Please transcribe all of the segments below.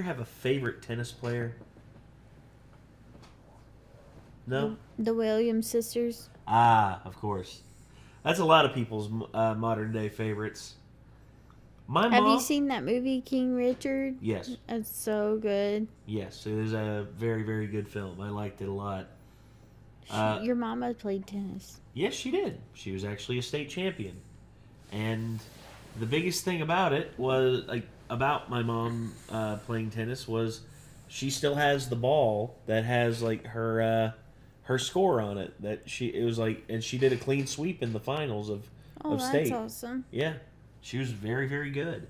have a favorite tennis player? No? The Williams sisters. Ah, of course. That's a lot of people's modern day favorites. My Have mom... you seen that movie, King Richard? Yes. It's so good. Yes, it is a very, very good film. I liked it a lot. Your mama played tennis. Yes, she did. She was actually a state champion. And the biggest thing about it was, like, about my mom playing tennis was she still has the ball that has, like, her score on it. And she did a clean sweep in the finals of state. That's awesome. Yeah. She was very, very good.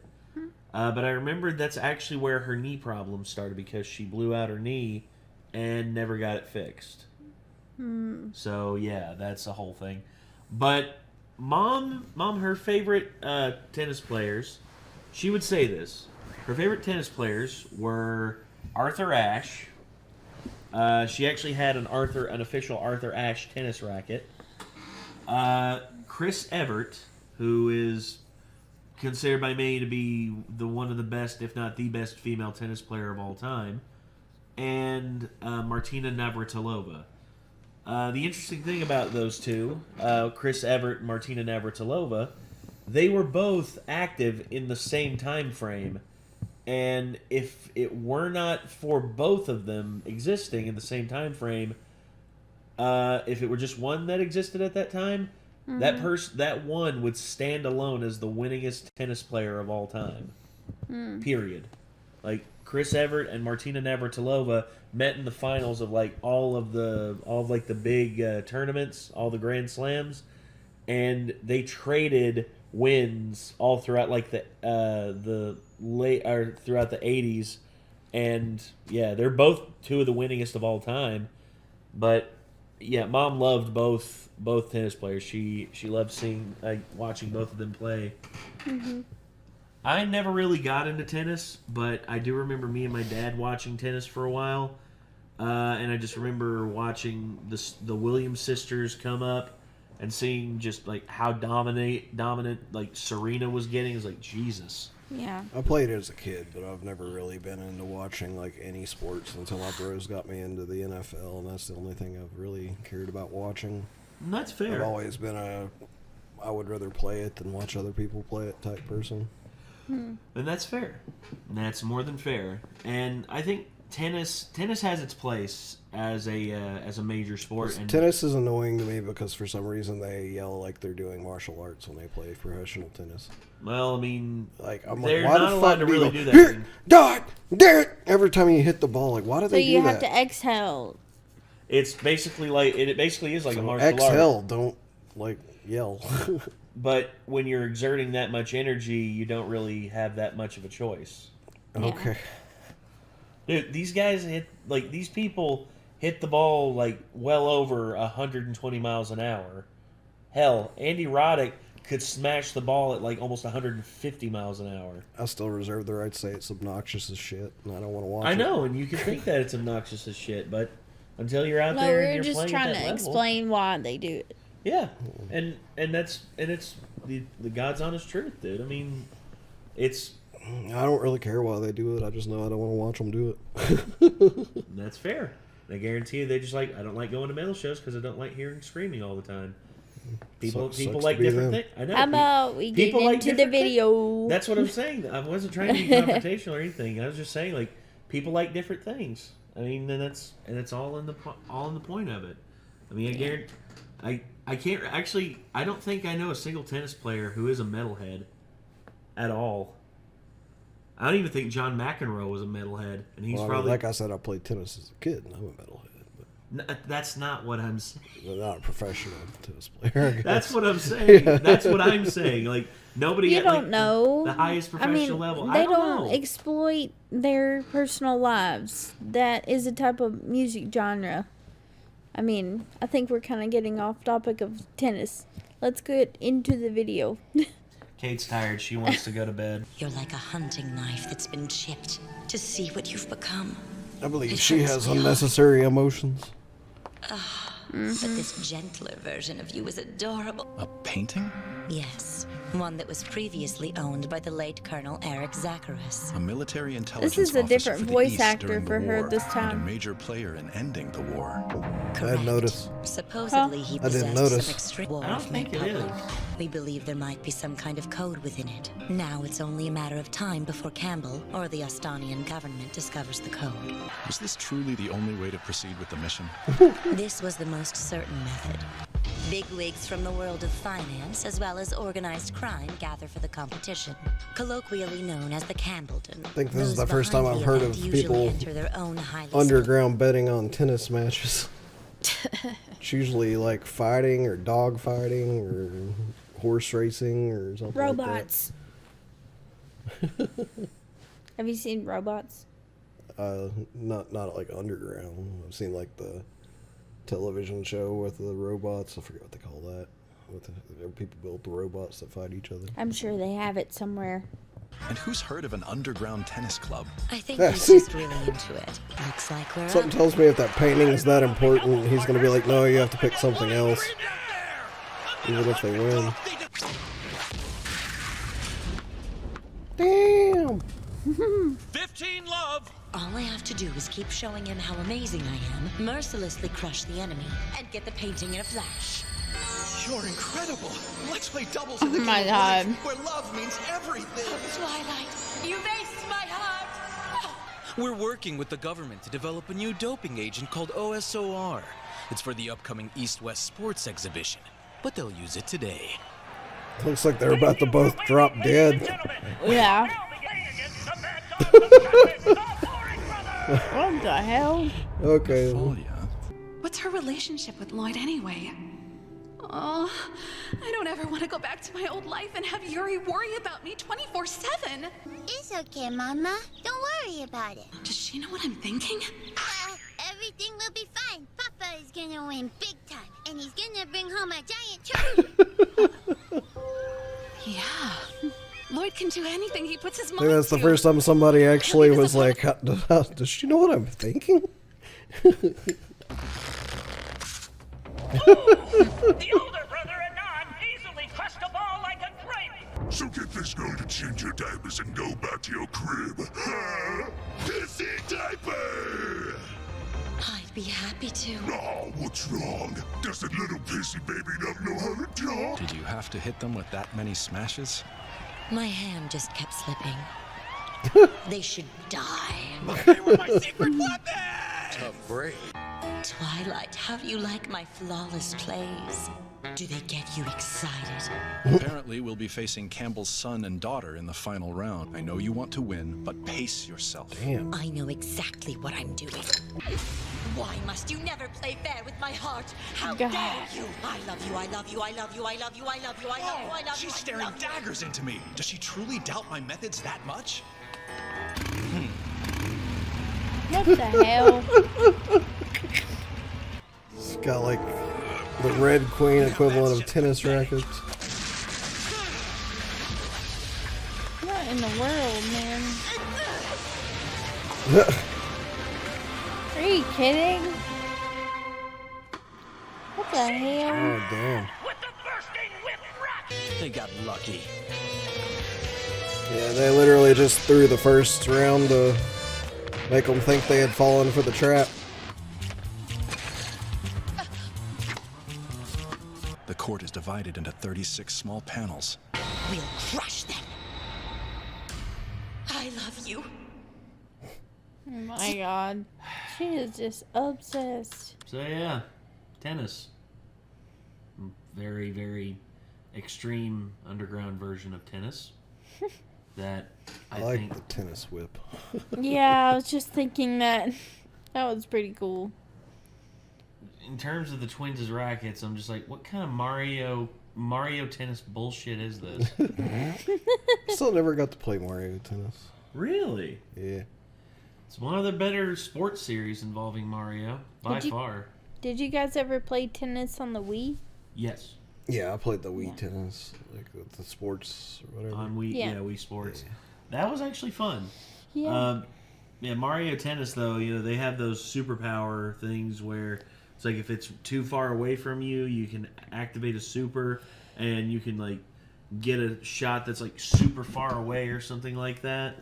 But I remembered that's actually where her knee problem started because she blew out her knee and never got it fixed. So, yeah, that's the whole thing. But Mom, her favorite tennis players, she would say this. Her favorite tennis players were Arthur Ashe. She actually had an official Arthur Ashe tennis racket. Chris Evert, who is considered by many to be one of the best, if not the best, female tennis player of all time, and Martina Navratilova. The interesting thing about those two, Chris Evert and Martina Navratilova, they were both active in the same time frame, and if it were not for both of them existing in the same time frame, if it were just one that existed at that time, that one would stand alone as the winningest tennis player of all time. Period. Like, Chris Evert and Martina Navratilova met in the finals of like all of the big tournaments, all the Grand Slams, and they traded wins all throughout like throughout the 80s, and yeah, they're both two of the winningest of all time. But yeah, Mom loved both tennis players. She loved watching both of them play. I never really got into tennis, but I do remember me and my dad watching tennis for a while. And I just remember watching the Williams sisters come up and seeing just like how dominant like Serena was getting. It was like, Jesus. Yeah. I played as a kid, but I've never really been into watching like any sports until my bros got me into the NFL, and that's the only thing I've really cared about watching. And that's fair. I've always been I would rather play it than watch other people play it type person. And that's fair. And that's more than fair. And I think tennis has its place as a major sport. And tennis is annoying to me because for some reason they yell like they're doing martial arts when they play professional tennis. Well, I mean, like they're not allowed to really do that. Here, dot, there. Every time you hit the ball, like why do they do that? So you have to exhale. It's basically like it basically is like a martial art. Exhale, don't like yell. But when you're exerting that much energy, you don't really have that much of a choice. Okay. Dude, these people hit the ball like well over 120 miles an hour. Hell, Andy Roddick could smash the ball at like almost 150 miles an hour. I still reserve the right to say it's obnoxious as shit, and I don't want to watch it. I know, and you can think that it's obnoxious as shit, but until you're out there and you're playing at that level. No, we're just trying to explain why they do it. Yeah, and it's the God's honest truth, dude. I mean, it's. I don't really care why they do it. I just know I don't want to watch them do it. That's fair. I guarantee you, they just like, I don't like going to metal shows because I don't like hearing screaming all the time. People like different things. I know. How about we get into the video? That's what I'm saying. I wasn't trying to be confrontational or anything. I was just saying like people like different things. I mean, and it's all in the point of it. I mean, I guarantee. I can't actually. I don't think I know a single tennis player who is a metalhead at all. I don't even think John McEnroe was a metalhead, and he's probably like I said. I played tennis as a kid, and I'm a metalhead. But that's not what I'm saying. I'm not a professional tennis player. That's what I'm saying. That's what I'm saying. Like nobody you at don't know the highest professional level. They I don't know. Exploit their personal lives. That is a type of music genre. I mean, I think we're kind of getting off topic of tennis. Let's get into the video. Kate's tired. She wants to go to bed. You're like a hunting knife that's been chipped to see what you've become. I believe she has unnecessary emotions. But this gentler version of you is adorable. A painting? Yes. one that was previously owned by the late Colonel Eric Zacharias. A military intelligence This is a officer different for the voice East actor during the for her war, this and time. a major player in ending the war. Correct. notice. Supposedly he I didn't possessed notice. some extreme war I don't of think made it public. is. We believe there might be some kind of code within it. Now it's only a matter of time before Campbell or the Austonian government discovers the code. Was this truly the only way to proceed with the mission? This was the most certain method. Bigwigs from the world of finance as well as organized crime gather for the competition, colloquially known as the CAMPBELLDON. I think this is Those the first time behind I've the heard event of usually people enter their own highly underground betting on tennis matches. It's usually like fighting or dog fighting or horse racing or something Robots. Have you seen robots? like that. Not like underground. I've seen like the television show with the robots. I forget what they call that. People build the robots that fight each other. I'm sure they have it somewhere. And who's heard of an underground tennis club? I think Yeah, he's see? just really into it. Looks like we're Something up. tells me if that painting is that important, he's gonna be like, no, you have to pick something else. Even if they win. Damn! 15 love! All I have to do is keep showing him how amazing I am, mercilessly crush the enemy, and get the painting in a flash. You're incredible! Let's play doubles in the Oh my game of God. life, where love means everything! Twilight, you maced my heart! We're working with the government to develop a new doping agent called OSOR. It's for the upcoming East-West Sports Exhibition, but they'll use it today. Looks like they're about to both drop dead. Yeah. What the hell? Okay. Folia. What's her relationship with Lloyd anyway? Oh, I don't ever want to go back to my old life and have Yuri worry about me 24/7. It's okay, Mama. Don't worry about it. Does she know what I'm thinking? Everything will be fine. Papa is gonna win big time, and he's gonna bring home a giant trophy. Yeah. Lloyd can do anything he puts his I mind think that's the to. first time somebody actually was like, does she know what I'm thinking? The older brother and non easily crushed a ball like a grape. So get this girl to change your diapers and go back to your crib. Pissy diaper! I'd be happy to. Oh, what's wrong? Does the little pissy baby not know how to talk? Did you have to hit them with that many smashes? My hand just kept slipping. They should die. They were my secret weapon! Tough break. Twilight, how do you like my flawless plays? Do they get you excited? Apparently, we'll be facing Campbell's son and daughter in the final round. I know you want to win, but pace yourself. Damn. I know exactly what I'm doing. Why must you never play fair with my heart? How God. dare you? I love you, I love you, I love you, I love you, I love you, I love you, I love you. She's I staring love you. daggers into me. Does she truly doubt my methods that much? What the hell? It's got like the Red Queen equivalent of tennis rackets. What in the world, man? Are you kidding? What the hell? Oh, damn. With the bursting whip rack. They got lucky. Yeah, they literally just threw the first round to make them think they had fallen for the trap. The court is divided into 36 small panels. We'll crush them. I love you. Oh my god. She is just obsessed. So yeah, tennis. Very, very extreme underground version of tennis. That I I like think the tennis whip. Yeah, I was just thinking that. That was pretty cool. in terms of the Twins' rackets, I'm just like, what kind of Mario tennis bullshit is this? Still never got to play Mario Tennis. Really? Yeah. It's one of the better sports series involving Mario, by far. Did you guys ever play tennis on the Wii? Yes. Yeah, I played the Wii Tennis, like with the sports or whatever. On Wii, Yeah. yeah, Wii Sports. That was actually fun. Yeah. Yeah, Mario Tennis, though, you know, they have those superpower things where it's like if it's too far away from you, you can activate a super, and you can, like, get a shot that's like super far away or something like that.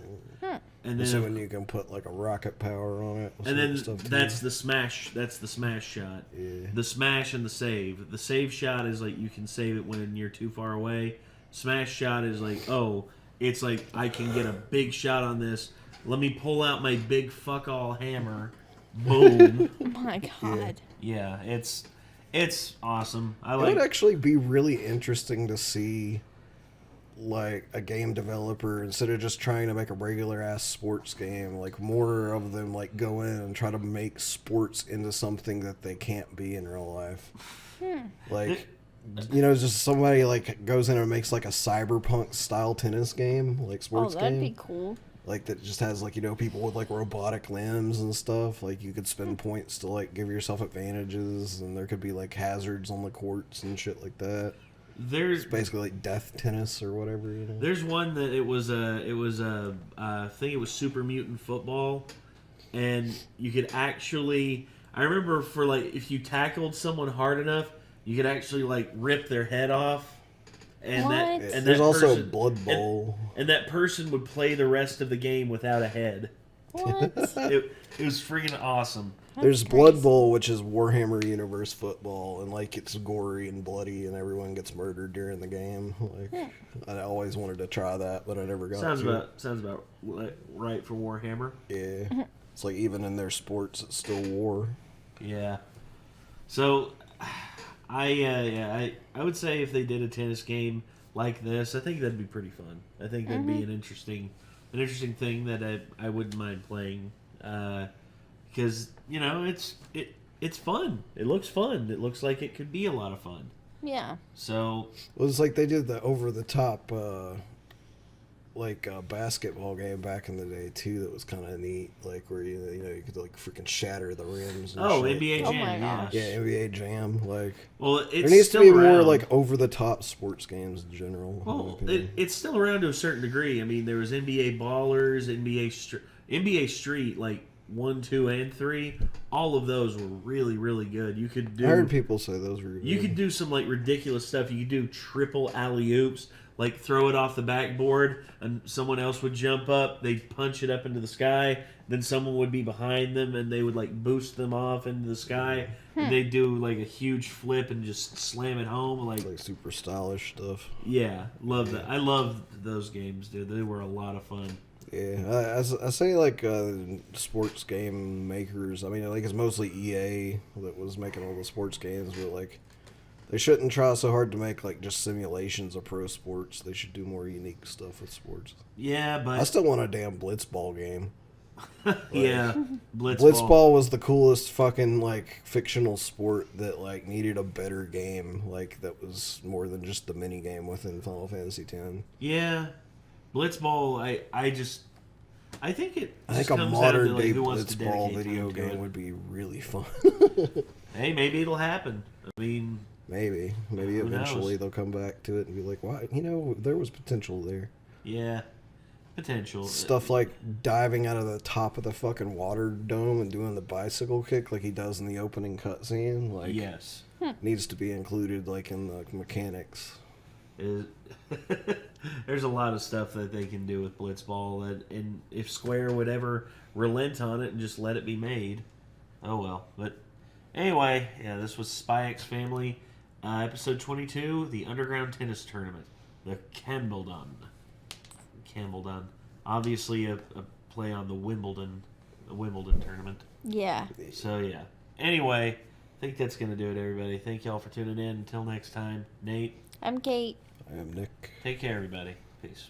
And then So when you can put like a rocket power on it. And then that's the smash. That's the smash shot. Yeah. The smash and the save. The save shot is like you can save it when you're too far away. Smash shot is like, oh, it's like I can get a big shot on this. Let me pull out my big fuck all hammer. Boom. Oh my god. Yeah, it's awesome. It would actually be really interesting to see, like, a game developer, instead of just trying to make a regular ass sports game, like more of them like go in and try to make sports into something that they can't be in real life. Like, you know, just somebody like goes in and makes like a cyberpunk style tennis game, like sports game. Oh, that'd be cool. Like that just has like, you know, people with like robotic limbs and stuff. Like you could spend points to like give yourself advantages, and there could be like hazards on the courts and shit like that. There's It's basically like death tennis or whatever, you know. There's one that it was I think it was Super Mutant Football, and you could actually, I remember for like if you tackled someone hard enough, you could actually like rip their head off. And What? There's also Blood Bowl. And that person would play the rest of the game without a head. What? It was freaking awesome. There's Blood Bowl, which is Warhammer Universe football, and like it's gory and bloody, and everyone gets murdered during the game. Like, I always wanted to try that, but I never got Sounds to. about right for Warhammer. Yeah, it's like even in their sports, it's still war. Yeah. So, I would say if they did a tennis game like this, I think that'd be pretty fun. I think that'd be an interesting thing that I wouldn't mind playing. Because you know it's fun. It looks fun. It looks like it could be a lot of fun. Yeah. So Well, it's like they did the over the top basketball game back in the day too. That was kind of neat. Like where you know you could like freaking shatter the rims. And shit. NBA Jam. Oh my gosh. Yeah, NBA Jam. Like, Well, it's there needs to still be around. more like over the top sports games in general. in my Well, opinion. it's still around to a certain degree. I mean, there was NBA Ballers, NBA Street, like 1, 2, and 3. All of those were really, really good. You could do. I heard people say those were good. You could do some like ridiculous stuff. You could do triple alley oops, like throw it off the backboard, and someone else would jump up. They'd punch it up into the sky. Then someone would be behind them, and they would like boost them off into the sky. And they'd do like a huge flip and just slam it home. It's like super stylish stuff. Yeah, love that. I loved those games, dude. They were a lot of fun. Yeah, I say like sports game makers. I mean, like it's mostly EA that was making all the sports games, but like they shouldn't try so hard to make like just simulations of pro sports. They should do more unique stuff with sports. Yeah, but I still want a damn blitzball game. yeah, Blitzball was the coolest fucking like fictional sport that like needed a better game, like that was more than just the mini game within Final Fantasy X. Yeah, Blitzball. I think it. I think just a comes modern down to, like, day who wants to Blitzball dedicate video time to game it. would be really fun. Hey, maybe it'll happen. I mean, Maybe Who eventually knows? they'll come back to it and be like, "Why? You know, there was potential there." yeah, potential Stuff like diving out of the top of the fucking water dome and doing the bicycle kick like he does in the opening cutscene. Like, Yes, needs to be included like in the mechanics. There's a lot of stuff that they can do with Blitzball, and if Square would ever relent on it and just let it be made, oh well. But anyway, yeah, this was Spy X Family, episode 22, the Underground Tennis Tournament, the CAMPBELLDON. Obviously a play on the Wimbledon tournament. Yeah. So yeah. Anyway, I think that's gonna do it, everybody. Thank y'all for tuning in. Until next time, Nate. I'm Kate. I am Nick. Take care, everybody. Peace.